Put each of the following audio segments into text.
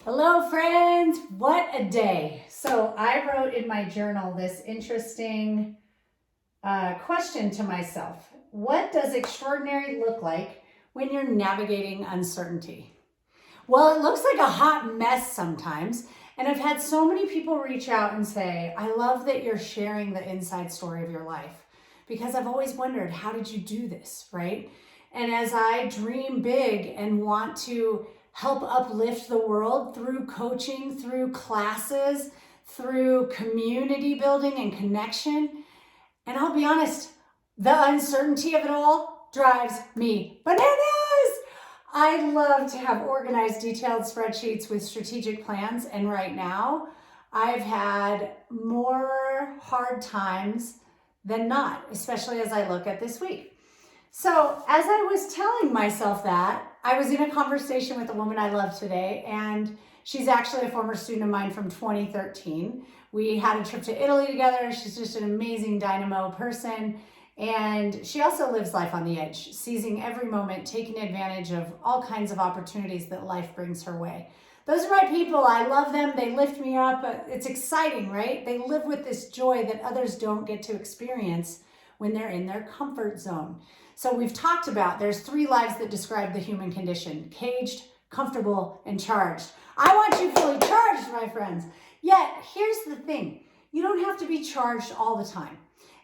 Hello, friends. What a day. So, I wrote in my journal this interesting question to myself. What does extraordinary look like when you're navigating uncertainty? Well, it looks like a hot mess sometimes. And I've had so many people reach out and say, I love that you're sharing the inside story of your life because I've always wondered, how did you do this, right? And as I dream big and want to help uplift the world through coaching, through classes, through community building and connection, and I'll be honest, the uncertainty of it all drives me bananas. I love to have organized, detailed spreadsheets with strategic plans. And right now, I've had more hard times than not, especially as I look at this week. So, as I was telling myself that, I was in a conversation with a woman I love today, and she's actually a former student of mine from 2013. We had a trip to Italy together. She's just an amazing dynamo person. And she also lives life on the edge, seizing every moment, taking advantage of all kinds of opportunities that life brings her way. Those are my people. I love them. They lift me up. It's exciting, right? They live with this joy that others don't get to experience when they're in their comfort zone. So we've talked about there's 3 lives that describe the human condition: caged, comfortable, and charged. I want you fully charged, my friends. Yet, here's the thing. You don't have to be charged all the time.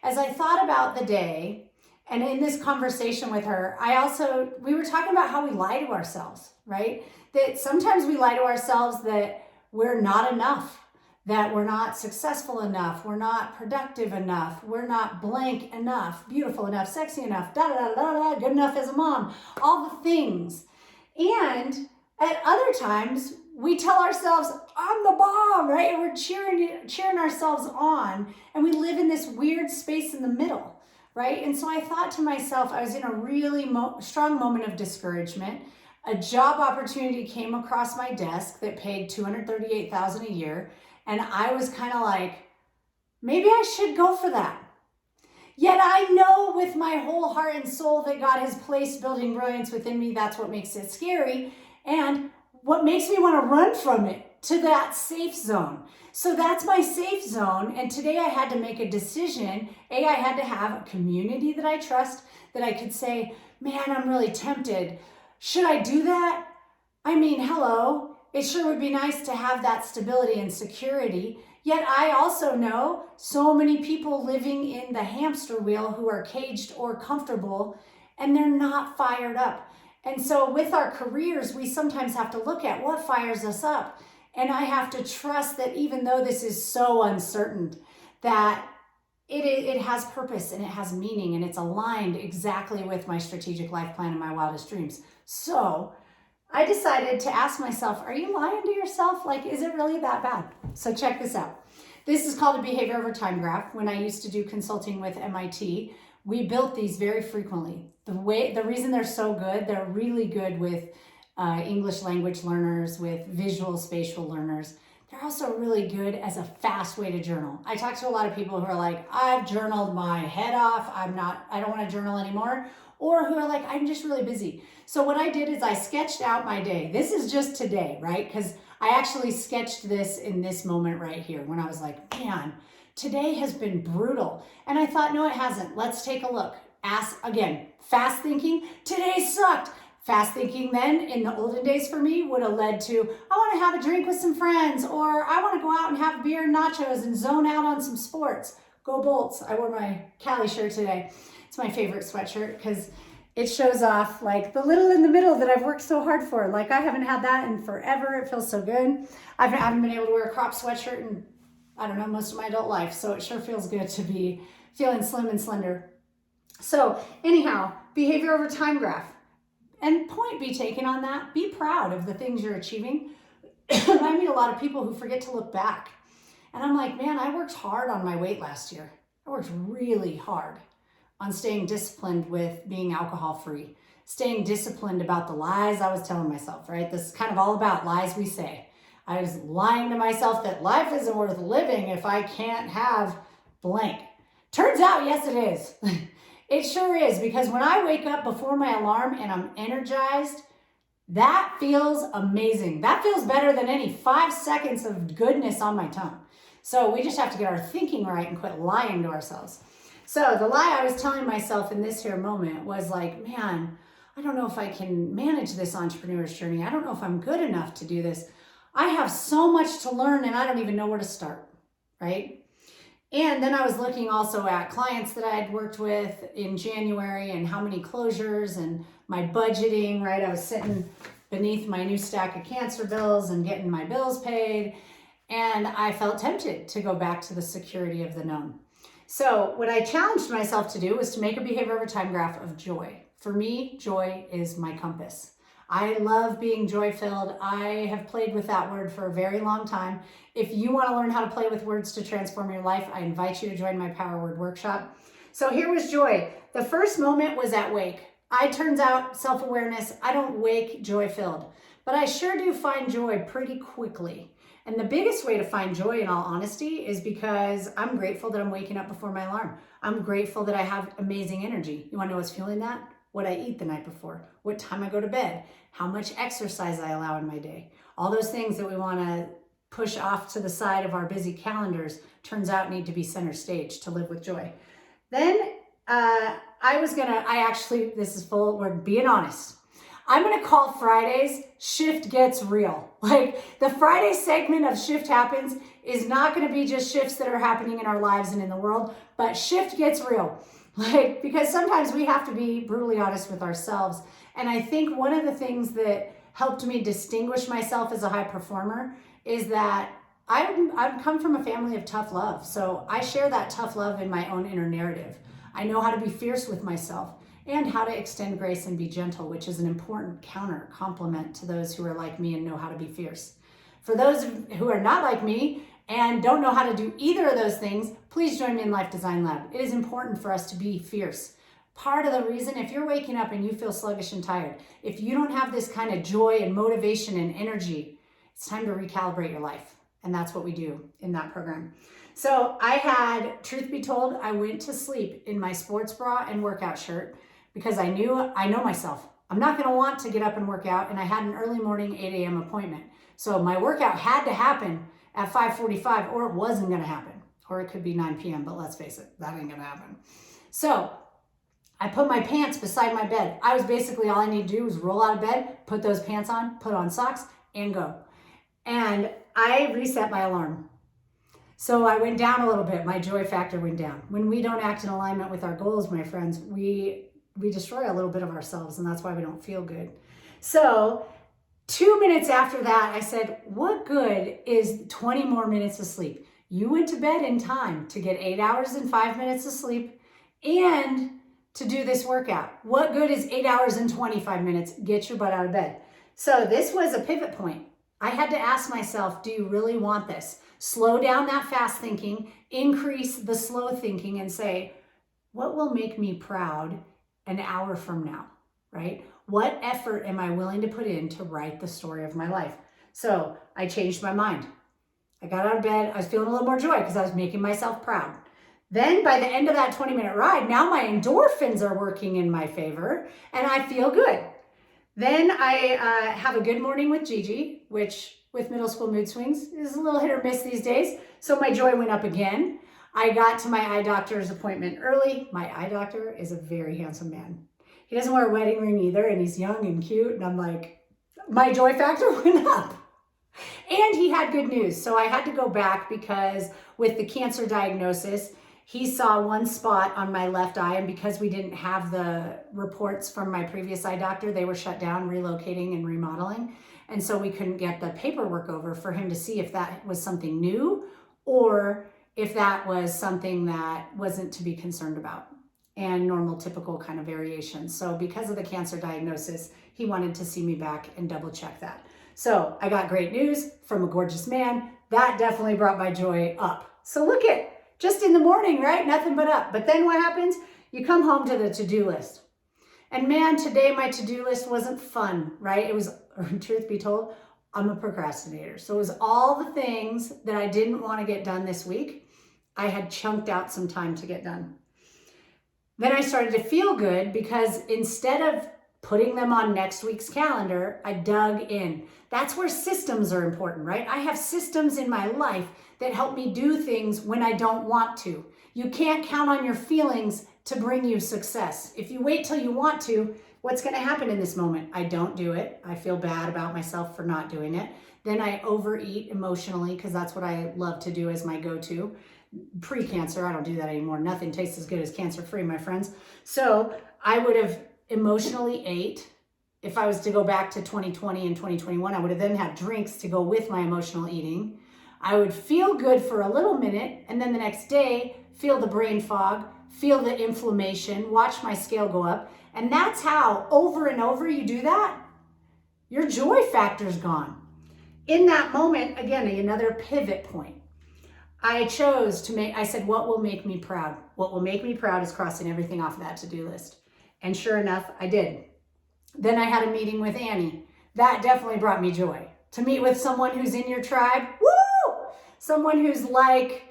As I thought about the day, and in this conversation with her, we were talking about how we lie to ourselves, right? That sometimes we lie to ourselves that we're not enough, that we're not successful enough, we're not productive enough, we're not blank enough, beautiful enough, sexy enough, good enough as a mom, all the things. And at other times, we tell ourselves, I'm the bomb, right? And we're cheering ourselves on, and we live in this weird space in the middle, right? And so I thought to myself, I was in a really strong moment of discouragement. A job opportunity came across my desk that paid $238,000 a year, and I was kind of like, maybe I should go for that. Yet I know with my whole heart and soul that God has placed building brilliance within me. That's what makes it scary. And what makes me want to run from it to that safe zone. So that's my safe zone. And today I had to make a decision. I had to have a community that I trust, that I could say, man, I'm really tempted. Should I do that? I mean, hello. It sure would be nice to have that stability and security. Yet I also know so many people living in the hamster wheel who are caged or comfortable, and they're not fired up. And so with our careers, we sometimes have to look at what fires us up. And I have to trust that even though this is so uncertain, that it has purpose and it has meaning and it's aligned exactly with my strategic life plan and my wildest dreams. So I decided to ask myself, are you lying to yourself? Like, is it really that bad? So check this out. This is called a behavior over time graph. When I used to do consulting with MIT, we built these very frequently. The reason they're so good, they're really good with English language learners, with visual spatial learners. They're also really good as a fast way to journal. I talk to a lot of people who are like, I've journaled my head off. I don't want to journal anymore. Or who are like, I'm just really busy. So what I did is I sketched out my day. This is just today, right? Because I actually sketched this in this moment right here when I was like, man, today has been brutal. And I thought, no, it hasn't. Let's take a look. Fast thinking, today sucked. Fast thinking then in the olden days for me would have led to, I want to have a drink with some friends, or I want to go out and have beer and nachos and zone out on some sports. Go Bolts. I wore my Cali shirt today. It's my favorite sweatshirt because it shows off like the little in the middle that I've worked so hard for. Like I haven't had that in forever. It feels so good. I haven't been able to wear a crop sweatshirt in, I don't know, most of my adult life. So it sure feels good to be feeling slim and slender. So anyhow, behavior over time graph. And point be taken on that. Be proud of the things you're achieving. I meet a lot of people who forget to look back. And I'm like, man, I worked hard on my weight last year. I worked really hard on staying disciplined with being alcohol free, staying disciplined about the lies I was telling myself, right? This is kind of all about lies we say. I was lying to myself that life isn't worth living if I can't have blank. Turns out, yes, it is. It sure is, because when I wake up before my alarm and I'm energized, That feels amazing. That feels better than any 5 seconds of goodness on my tongue. So we just have to get our thinking right and quit lying to ourselves. So the lie I was telling myself in this here moment was like, man, I don't know if I can manage this entrepreneur's journey. I don't know if I'm good enough to do this. I have so much to learn and I don't even know where to start, right? And then I was looking also at clients that I had worked with in January and how many closures and my budgeting, right? I was sitting beneath my new stack of cancer bills and getting my bills paid. And I felt tempted to go back to the security of the known. So what I challenged myself to do was to make a behavior over time graph of joy. For me, joy is my compass. I love being joy-filled. I have played with that word for a very long time. If you want to learn how to play with words to transform your life, I invite you to join my Power Word Workshop. So here was joy. The first moment was at wake. Turns out, self-awareness, I don't wake joy-filled, but I sure do find joy pretty quickly. And the biggest way to find joy, in all honesty, is because I'm grateful that I'm waking up before my alarm. I'm grateful that I have amazing energy. You want to know what's fueling that? What I eat the night before, what time I go to bed, how much exercise I allow in my day. All those things that we want to push off to the side of our busy calendars turns out need to be center stage to live with joy. Then this is full, we're being honest. I'm going to call Fridays Shift Gets Real. Like the Friday segment of Shift Happens is not going to be just shifts that are happening in our lives and in the world, but Shift Gets Real. Like, because sometimes we have to be brutally honest with ourselves. And I think one of the things that helped me distinguish myself as a high performer is that I've come from a family of tough love. So I share that tough love in my own inner narrative. I know how to be fierce with myself and how to extend grace and be gentle, which is an important counter complement to those who are like me and know how to be fierce. For those who are not like me and don't know how to do either of those things, please join me in Life Design Lab. It is important for us to be fierce. Part of the reason, if you're waking up and you feel sluggish and tired, if you don't have this kind of joy and motivation and energy, it's time to recalibrate your life. And that's what we do in that program. So truth be told, I went to sleep in my sports bra and workout shirt because I know myself. I'm not going to want to get up and work out. And I had an early morning 8 a.m. appointment. So my workout had to happen at 5:45 or it wasn't going to happen. Or it could be 9 p.m., but let's face it, that ain't going to happen. So I put my pants beside my bed. I was basically, all I need to do was roll out of bed, put those pants on, put on socks, and go. And I reset my alarm. So I went down a little bit. My joy factor went down. When we don't act in alignment with our goals, my friends, we destroy a little bit of ourselves, and that's why we don't feel good. So 2 minutes after that, I said, what good is 20 more minutes of sleep? You went to bed in time to get 8 hours and 5 minutes of sleep and to do this workout. What good is 8 hours and 25 minutes? Get your butt out of bed. So this was a pivot point. I had to ask myself, do you really want this? Slow down that fast thinking, increase the slow thinking, and say, what will make me proud an hour from now, right? What effort am I willing to put in to write the story of my life? So I changed my mind. I got out of bed. I was feeling a little more joy because I was making myself proud. Then by the end of that 20-minute ride, now my endorphins are working in my favor and I feel good. Then I have a good morning with Gigi, which with middle school mood swings is a little hit or miss these days. So my joy went up again. I got to my eye doctor's appointment early. My eye doctor is a very handsome man. He doesn't wear a wedding ring either, and he's young and cute. And I'm like, my joy factor went up. And he had good news. So I had to go back because with the cancer diagnosis, he saw one spot on my left eye. And because we didn't have the reports from my previous eye doctor, they were shut down, relocating and remodeling. And so we couldn't get the paperwork over for him to see if that was something new or if that was something that wasn't to be concerned about and normal, typical kind of variations. So because of the cancer diagnosis, he wanted to see me back and double check that. So I got great news from a gorgeous man. That definitely brought my joy up. So look at, just in the morning, right? Nothing but up. But then what happens? You come home to the to-do list. And man, today my to-do list wasn't fun, right? It was, truth be told, I'm a procrastinator. So it was all the things that I didn't want to get done this week. I had chunked out some time to get done. Then I started to feel good because instead of putting them on next week's calendar, I dug in. That's where systems are important, right? I have systems in my life that help me do things when I don't want to. You can't count on your feelings to bring you success. If you wait till you want to, what's going to happen in this moment? I don't do it. I feel bad about myself for not doing it. Then I overeat emotionally because that's what I love to do as my go-to. Pre-cancer, I don't do that anymore. Nothing tastes as good as cancer-free, my friends. So I would have emotionally ate. If I was to go back to 2020 and 2021, I would have then had drinks to go with my emotional eating. I would feel good for a little minute, and then the next day, feel the brain fog, feel the inflammation, watch my scale go up. And that's how, over and over, you do that, your joy factor's gone. In that moment, again, another pivot point. I chose to I said, what will make me proud? What will make me proud is crossing everything off of that to-do list. And sure enough, I did. Then I had a meeting with Annie. That definitely brought me joy. To meet with someone who's in your tribe, woo! Someone who's like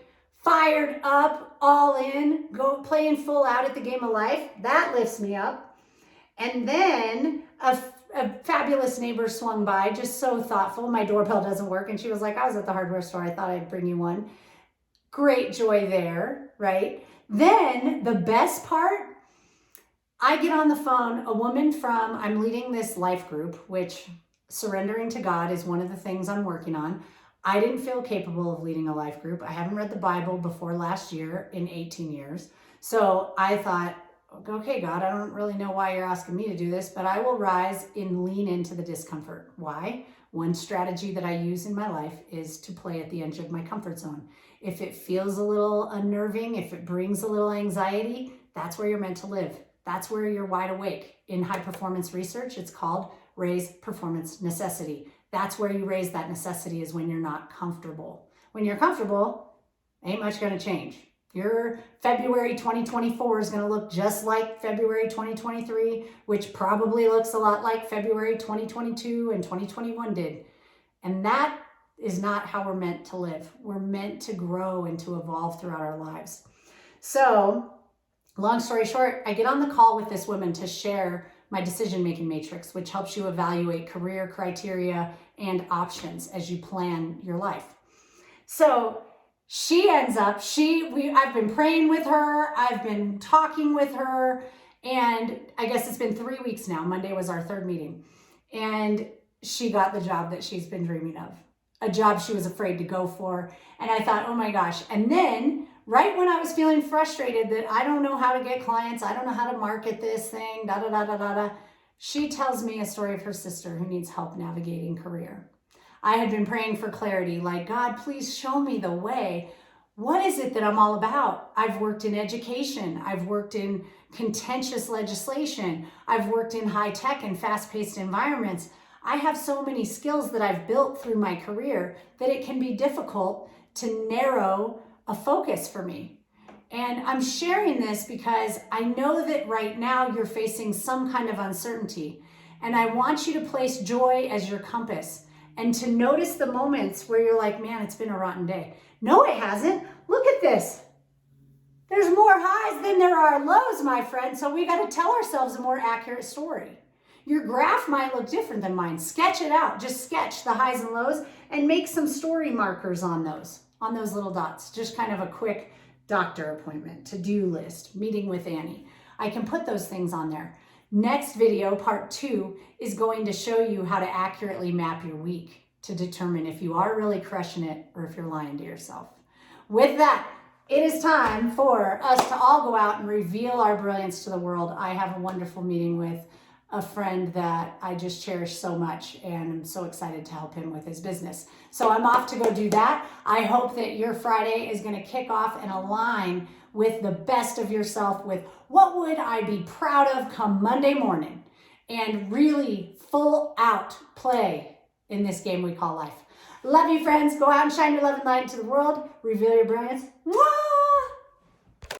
fired up, all in, go playing full out at the game of life, that lifts me up. And then a fabulous neighbor swung by, just so thoughtful. My doorbell doesn't work. And she was like, I was at the hardware store. I thought I'd bring you one. Great joy there, right? Then the best part, I get on the phone, a woman I'm leading this life group, which surrendering to God is one of the things I'm working on. I didn't feel capable of leading a life group. I haven't read the Bible before last year in 18 years. So I thought, okay, God, I don't really know why you're asking me to do this, but I will rise and lean into the discomfort. Why? One strategy that I use in my life is to play at the edge of my comfort zone. If it feels a little unnerving, if it brings a little anxiety, that's where you're meant to live. That's where you're wide awake. In high performance research, it's called raise performance necessity. That's where you raise that necessity, is when you're not comfortable. When you're comfortable, ain't much going to change. Your February 2024 is going to look just like February 2023, which probably looks a lot like February 2022 and 2021 did. And that is not how we're meant to live. We're meant to grow and to evolve throughout our lives. So, long story short, I get on the call with this woman to share my decision-making matrix, which helps you evaluate career criteria and options as you plan your life. So she ends up, I've been praying with her, I've been talking with her, and I guess it's been 3 weeks now. Monday was our third meeting. And she got the job that she's been dreaming of, a job she was afraid to go for. And I thought, oh my gosh. And then right when I was feeling frustrated that I don't know how to get clients, I don't know how to market this thing, she tells me a story of her sister who needs help navigating career. I had been praying for clarity, like, God, please show me the way. What is it that I'm all about? I've worked in education. I've worked in contentious legislation. I've worked in high tech and fast-paced environments. I have so many skills that I've built through my career that it can be difficult to narrow a focus for me. And I'm sharing this because I know that right now you're facing some kind of uncertainty. And I want you to place joy as your compass and to notice the moments where you're like, man, it's been a rotten day. No, it hasn't. Look at this. There's more highs than there are lows, my friend. So we got to tell ourselves a more accurate story. Your graph might look different than mine. Sketch it out. Just sketch the highs and lows and make some story markers on those little dots. Just kind of a quick doctor appointment, to-do list, meeting with Annie. I can put those things on there. Next video, part 2, is going to show you how to accurately map your week to determine if you are really crushing it or if you're lying to yourself. With that, it is time for us to all go out and reveal our brilliance to the world. I have a wonderful meeting with a friend that I just cherish so much, and I'm so excited to help him with his business. So I'm off to go do that. I hope that your Friday is going to kick off and align with the best of yourself, with what would I be proud of come Monday morning, and really full out play in this game we call life. Love you, friends. Go out and shine your love and light into the world. Reveal your brilliance. Mwah!